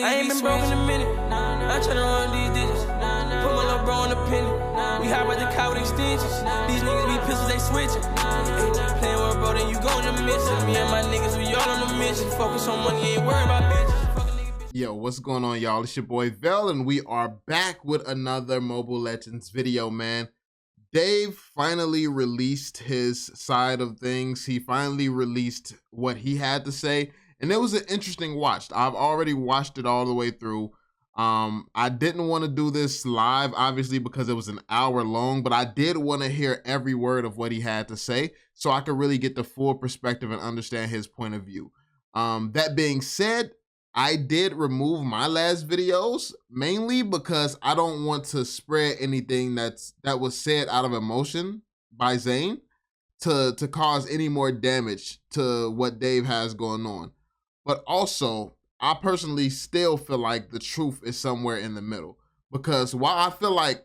I ain't been broke in a minute. I'm tryna run these digits. Put my little bro in the penny. We hop at the car with extensions. These niggas be pistols, they switching. Playing with bro, then you go on the mission. Me and my niggas, we all on the mission. Focus on money, ain't worried about bitches. Yo, what's going on, y'all? It's your boy VeLL, and we are back with another Mobile Legends video, man. Dave finally released his side of things. He finally released what he had to say, and it was an interesting watch. I've already watched it all the way through. I didn't want to do this live, obviously, because it was an hour long, but I did want to hear every word of what he had to say so I could really get the full perspective and understand his point of view. That being said, I did remove my last videos mainly because I don't want to spread anything that was said out of emotion by Zane to cause any more damage to what Dave has going on. But also, I personally still feel like the truth is somewhere in the middle, because while I feel like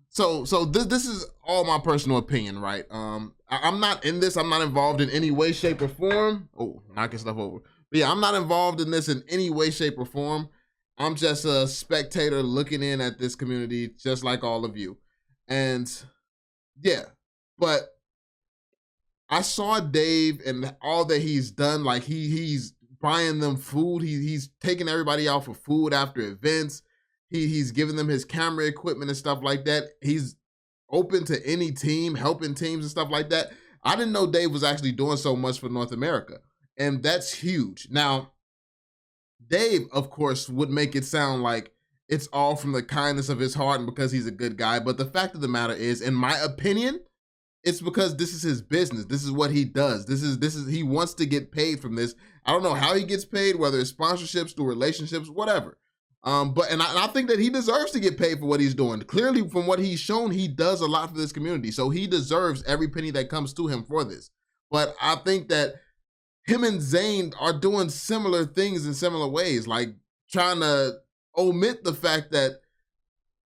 so this is all my personal opinion, right? I'm not in this. I'm not involved in any way, shape, or form. Oh, knocking stuff over. But yeah, I'm not involved in this in any way, shape, or form. I'm just a spectator looking in at this community, just like all of you. And yeah, but I saw Dave and all that he's done. Like he's buying them food. He's taking everybody out for food after events. He's giving them his camera equipment and stuff like that. He's open to any team, helping teams and stuff like that. I didn't know Dave was actually doing so much for North America. And that's huge. Now, Dave, of course, would make it sound like it's all from the kindness of his heart and because he's a good guy. But the fact of the matter is, in my opinion, it's because this is his business. This is what he does. This is he wants to get paid from this. I don't know how he gets paid, whether it's sponsorships, through relationships, whatever. But I think that he deserves to get paid for what he's doing. Clearly, from what he's shown, he does a lot for this community. So he deserves every penny that comes to him for this. But I think that him and Zane are doing similar things in similar ways, like trying to omit the fact that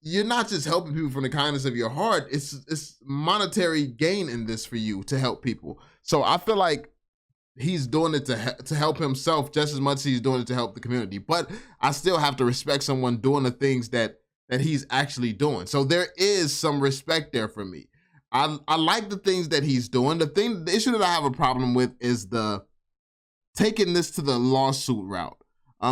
you're not just helping people from the kindness of your heart. It's monetary gain in this for you to help people. So I feel like he's doing it to help himself just as much as he's doing it to help the community. But I still have to respect someone doing the things that he's actually doing. So there is some respect there for me. I like the things that he's doing. The issue that I have a problem with is taking this to the lawsuit route,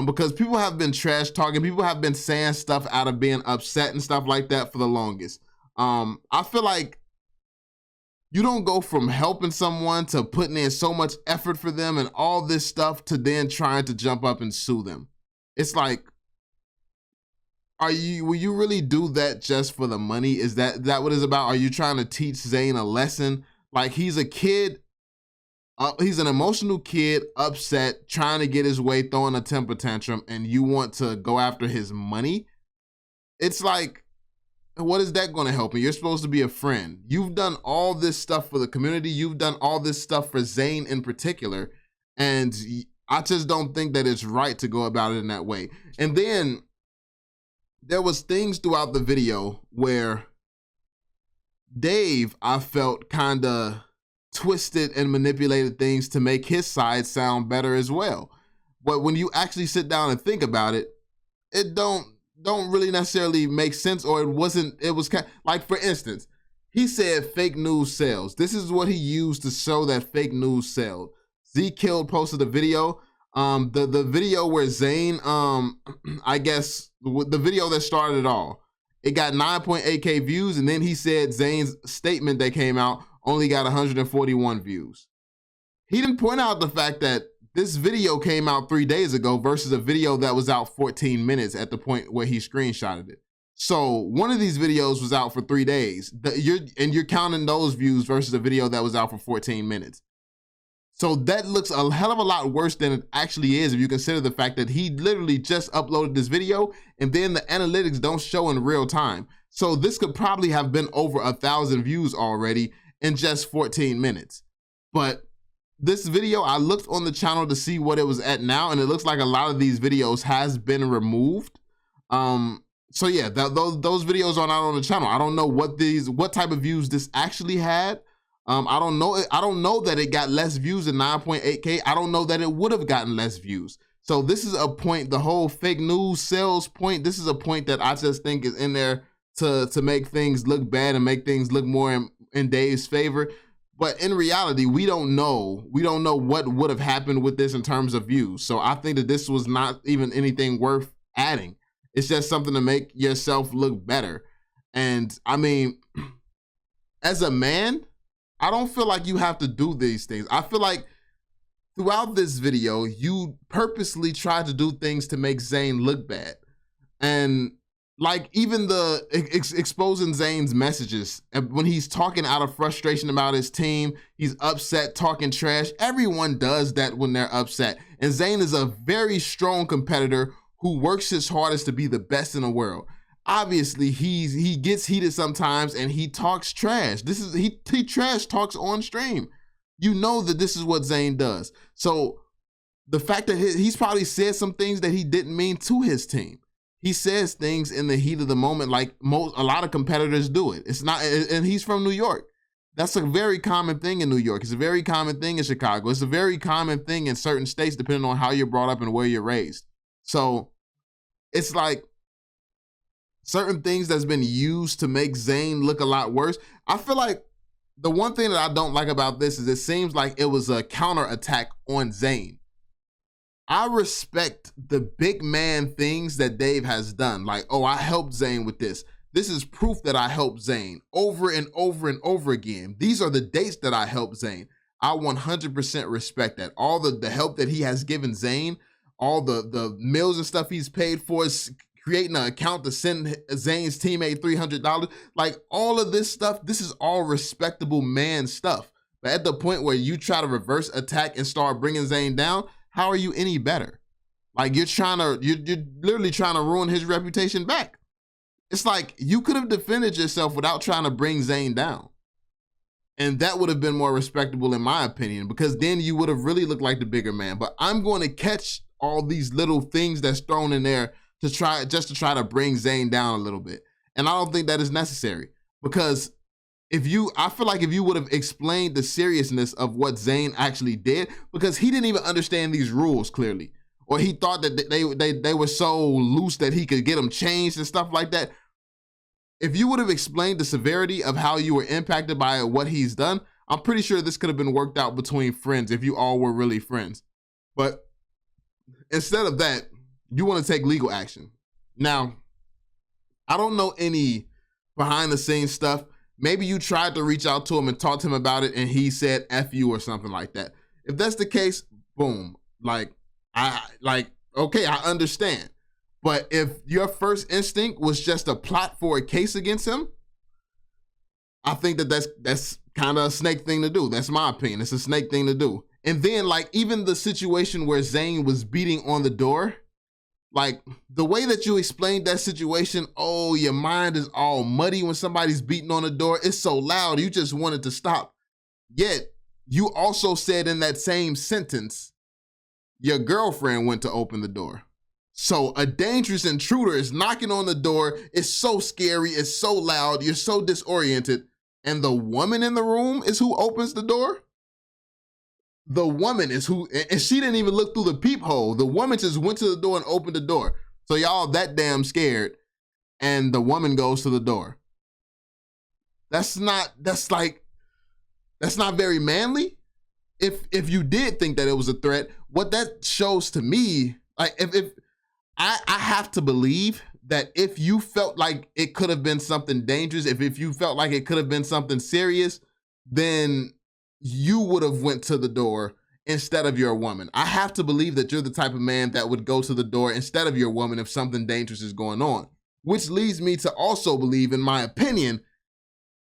because people have been trash talking. People have been saying stuff out of being upset and stuff like that for the longest. I feel like you don't go from helping someone to putting in so much effort for them and all this stuff to then trying to jump up and sue them. It's like, will you really do that just for the money? Is that what it's about? Are you trying to teach Zane a lesson? Like, he's a kid. He's an emotional kid, upset, trying to get his way, throwing a temper tantrum, and you want to go after his money? It's like, what is that going to help him? You're supposed to be a friend. You've done all this stuff for the community. You've done all this stuff for Zane in particular, and I just don't think that it's right to go about it in that way. And then there was things throughout the video where Dave, I felt, kind of twisted and manipulated things to make his side sound better as well. But when you actually sit down and think about it, it don't really necessarily make sense, or it was kind of, like, for instance, he said fake news sells. This is what he used to show that fake news sold. Z-Killed posted a video. The video where Zane, I guess the video that started it all, it got 9.8K views, and then he said Zane's statement that came out only got 141 views. He didn't point out the fact that this video came out 3 days ago versus a video that was out 14 minutes at the point where he screenshotted it. So one of these videos was out for 3 days. You're counting those views versus a video that was out for 14 minutes. So that looks a hell of a lot worse than it actually is if you consider the fact that he literally just uploaded this video and then the analytics don't show in real time. So this could probably have been over 1,000 views already in just 14 minutes. But this video, I looked on the channel to see what it was at now, and it looks like a lot of these videos has been removed. So yeah, those videos are not on the channel. I don't know what type of views this actually had. I don't know that it got less views than 9.8K. I don't know that it would have gotten less views. So this is a point, the whole fake news sales point, this is a point that I just think is in there to make things look bad and make things look more in Dave's favor. But in reality, we don't know what would have happened with this in terms of views. So I think that this was not even anything worth adding. It's just something to make yourself look better. And I mean, as a man, I don't feel like you have to do these things. I feel like throughout this video, you purposely tried to do things to make Zane look bad. And like even the exposing Zane's messages, when he's talking out of frustration about his team, he's upset, talking trash. Everyone does that when they're upset. And Zane is a very strong competitor who works his hardest to be the best in the world. Obviously, he gets heated sometimes and he talks trash. He trash talks on stream. You know that this is what Zane does. So the fact that he's probably said some things that he didn't mean to his team. He says things in the heat of the moment like a lot of competitors do it. It's not, and he's from New York. That's a very common thing in New York. It's a very common thing in Chicago. It's a very common thing in certain states, depending on how you're brought up and where you're raised. So it's like certain things that's been used to make Zane look a lot worse. I feel like the one thing that I don't like about this is it seems like it was a counterattack on Zane. I respect the big man things that Dave has done. Like, oh, I helped Zane with this. This is proof that I helped Zane over and over and over again. These are the dates that I helped Zane. I 100% respect that. All the help that he has given Zane, all the meals and stuff he's paid for, creating an account to send Zane's teammate $300. Like all of this stuff, this is all respectable man stuff. But at the point where you try to reverse attack and start bringing Zane down, how are you any better? Like you're literally trying to ruin his reputation back. It's like you could have defended yourself without trying to bring Zane down. And that would have been more respectable in my opinion, because then you would have really looked like the bigger man. But I'm going to catch all these little things that's thrown in there to try to bring Zane down a little bit. And I don't think that is necessary, because I feel like if you would have explained the seriousness of what Zane actually did, because he didn't even understand these rules clearly, or he thought that they were so loose that he could get them changed and stuff like that. If you would have explained the severity of how you were impacted by what he's done, I'm pretty sure this could have been worked out between friends if you all were really friends. But instead of that, you want to take legal action. Now, I don't know any behind the scenes stuff. Maybe you tried to reach out to him and talk to him about it and he said F you or something like that. If that's the case, boom. Okay, I understand. But if your first instinct was just a plot for a case against him, I think that's kind of a snake thing to do. That's my opinion. It's a snake thing to do. And then like even the situation where Zane was beating on the door, like the way that you explained that situation, oh, your mind is all muddy when somebody's beating on the door. It's so loud, you just wanted to stop. Yet you also said in that same sentence, your girlfriend went to open the door. So a dangerous intruder is knocking on the door. It's so scary. It's so loud. You're so disoriented. And the woman in the room is who opens the door? The woman is who, and she didn't even look through the peephole. The woman just went to the door and opened the door. So y'all that damn scared, and the woman goes to the door. That's not very manly. If you did think that it was a threat, what that shows to me, like if I have to believe that if you felt like it could have been something dangerous, if you felt like it could have been something serious, then you would have went to the door instead of your woman. I have to believe that you're the type of man that would go to the door instead of your woman if something dangerous is going on, which leads me to also believe, in my opinion,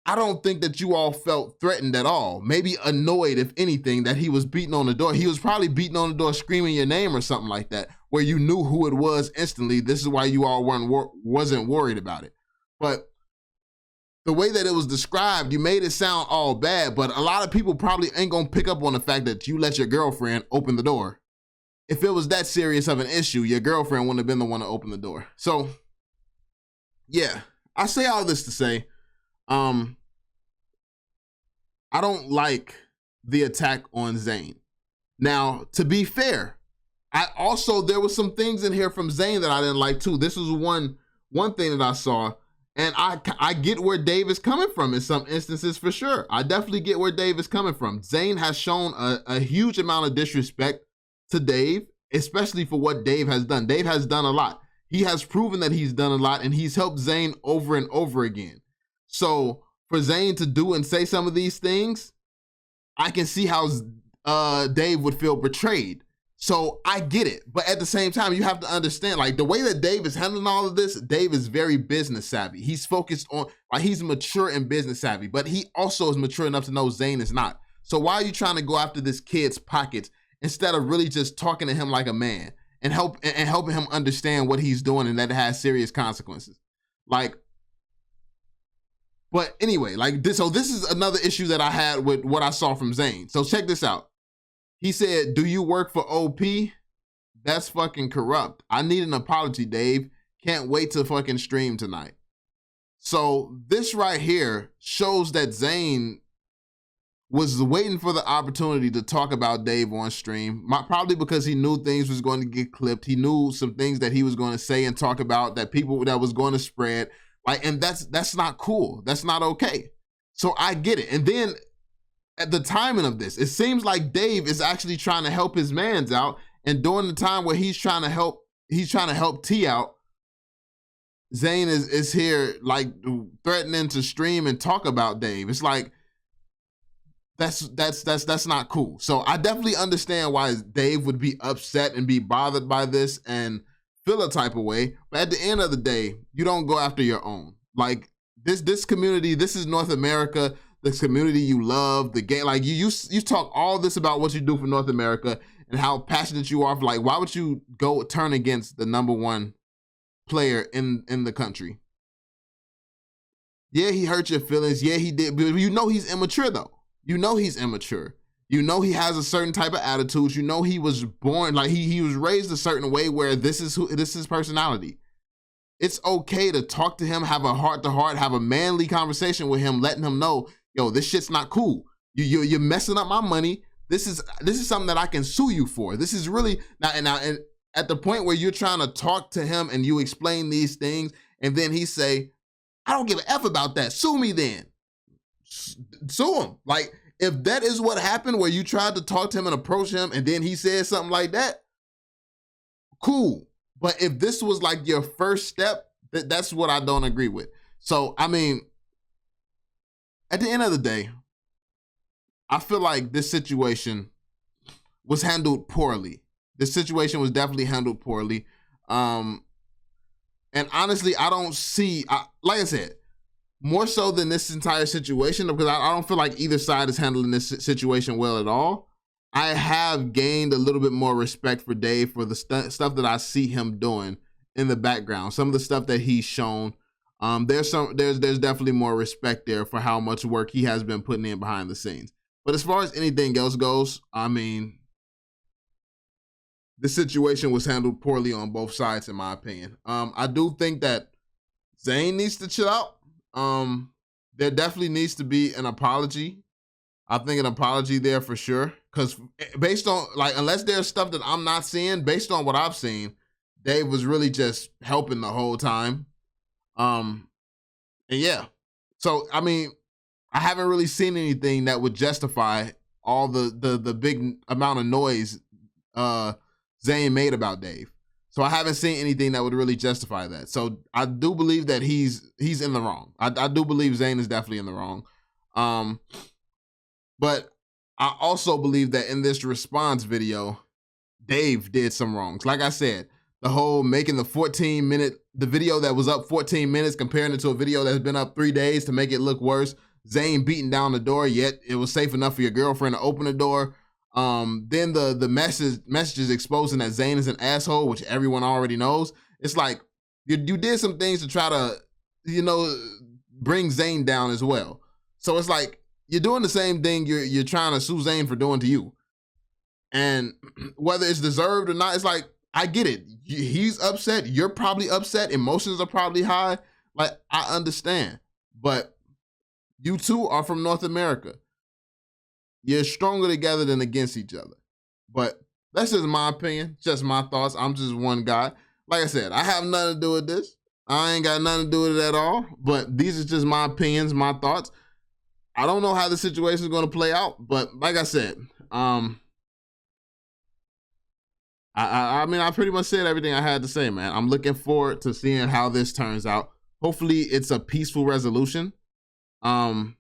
I don't think that you all felt threatened at all. Maybe annoyed, if anything, that he was beating on the door. He was probably beating on the door, screaming your name or something like that, where you knew who it was instantly. This is why you all wasn't worried about it. But the way that it was described, you made it sound all bad, but a lot of people probably ain't gonna pick up on the fact that you let your girlfriend open the door. If it was that serious of an issue, your girlfriend wouldn't have been the one to open the door. So, yeah, I say all this to say, I don't like the attack on Zane. Now, to be fair, There was some things in here from Zane that I didn't like too. This was one thing that I saw, and I get where Dave is coming from in some instances for sure. I definitely get where Dave is coming from. Zane has shown a huge amount of disrespect to Dave, especially for what Dave has done. Dave has done a lot. He has proven that he's done a lot, and he's helped Zane over and over again. So for Zane to do and say some of these things, I can see how Dave would feel betrayed. So I get it. But at the same time, you have to understand, like, the way that Dave is handling all of this, Dave is very business savvy. He's focused on, like, he's mature and business savvy, but he also is mature enough to know Zane is not. So why are you trying to go after this kid's pockets instead of really just talking to him like a man and helping him understand what he's doing and that it has serious consequences? Like, but anyway, like this, so this is another issue that I had with what I saw from Zane. So check this out. He said, "Do you work for OP? That's fucking corrupt. I need an apology, Dave. Can't wait to fucking stream tonight." So this right here shows that Zane was waiting for the opportunity to talk about Dave on stream, probably because he knew things was going to get clipped. He knew some things that he was going to say and talk about that was going to spread. Like, and that's not cool. That's not okay. So I get it. And then at the timing of this, it seems like Dave is actually trying to help his mans out. And during the time where he's trying to help T out, Zane is here like threatening to stream and talk about Dave. It's like, that's not cool. So I definitely understand why Dave would be upset and be bothered by this and feel a type of way. But at the end of the day, you don't go after your own. Like this community, this is North America, this community you love, the game. Like you talk all this about what you do for North America and how passionate you are. For, like, why would you go turn against the #1 player in the country? Yeah, he hurt your feelings. Yeah, he did. But you know he's immature though. You know he's immature. You know he has a certain type of attitudes. You know he was born, like he was raised a certain way where this is his personality. It's okay to talk to him, have a heart-to-heart, have a manly conversation with him, letting him know, yo, this shit's not cool. You're messing up my money. This is something that I can sue you for. This is really and at the point where you're trying to talk to him and you explain these things, and then he say, "I don't give a F about that. Sue me then." Sue him. Like, if that is what happened, where you tried to talk to him and approach him and then he said something like that, cool. But if this was like your first step, that's what I don't agree with. So, I mean, at the end of the day, I feel like this situation was handled poorly. This situation was definitely handled poorly. And honestly, I don't see, like I said, more so than this entire situation, because I don't feel like either side is handling this situation well at all. I have gained a little bit more respect for Dave for the stuff that I see him doing in the background. Some of the stuff that he's shown, there's definitely more respect there for how much work he has been putting in behind the scenes. But as far as anything else goes, I mean, the situation was handled poorly on both sides, in my opinion. I do think that Zane needs to chill out. There definitely needs to be an apology. I think an apology there for sure. Because based on, like, unless there's stuff that I'm not seeing, based on what I've seen, Dave was really just helping the whole time. And yeah. So, I mean, I haven't really seen anything that would justify all the big amount of noise Zane made about Dave. So I haven't seen anything that would really justify that. So I do believe that he's in the wrong. I do believe Zane is definitely in the wrong. But I also believe that in this response video, Dave did some wrongs. Like I said, the whole making the video that was up 14 minutes, comparing it to a video that's been up 3 days to make it look worse. Zane beating down the door, yet it was safe enough for your girlfriend to open the door. Then the messages exposing that Zane is an asshole, which everyone already knows. It's like you did some things to try to, bring Zane down as well. So it's like you're doing the same thing you're trying to sue Zane for doing to you. And whether it's deserved or not, it's like, I get it. He's upset. You're probably upset. Emotions are probably high. Like, I understand. But you two are from North America. You're stronger together than against each other. But That's just my opinion, just my thoughts. I'm just one guy. Like I said, I have nothing to do with this. I ain't got nothing to do with it at all, but these are just my opinions, my thoughts. I don't know how the situation is going to play out, but like I said, I mean, I pretty much said everything I had to say, man. I'm looking forward to seeing how this turns out. Hopefully it's a peaceful resolution. And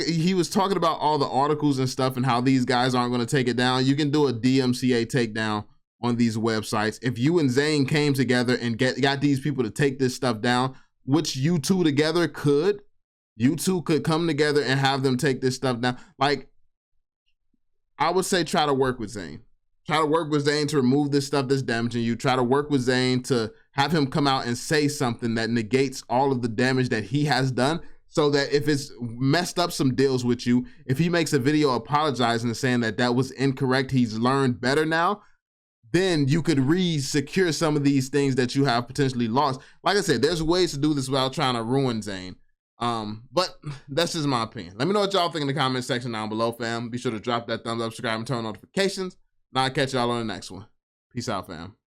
he was talking about all the articles and stuff and how these guys aren't going to take it down. You can do a DMCA takedown on these websites. If you and Zane came together and got these people to take this stuff down, which you two together could, you two could come together and have them take this stuff down. Like, I would say try to work with Zane. Try to work with Zane to remove this stuff that's damaging you. Try to work with Zane to have him come out and say something that negates all of the damage that he has done, so that if it's messed up some deals with you, if he makes a video apologizing and saying that that was incorrect, he's learned better now, then you could re-secure some of these things that you have potentially lost. Like I said, there's ways to do this without trying to ruin Zane. But that's just my opinion. Let me know what y'all think in the comment section down below, fam. Be sure to drop that thumbs up, subscribe, and turn on notifications. And I'll catch y'all on the next one. Peace out, fam.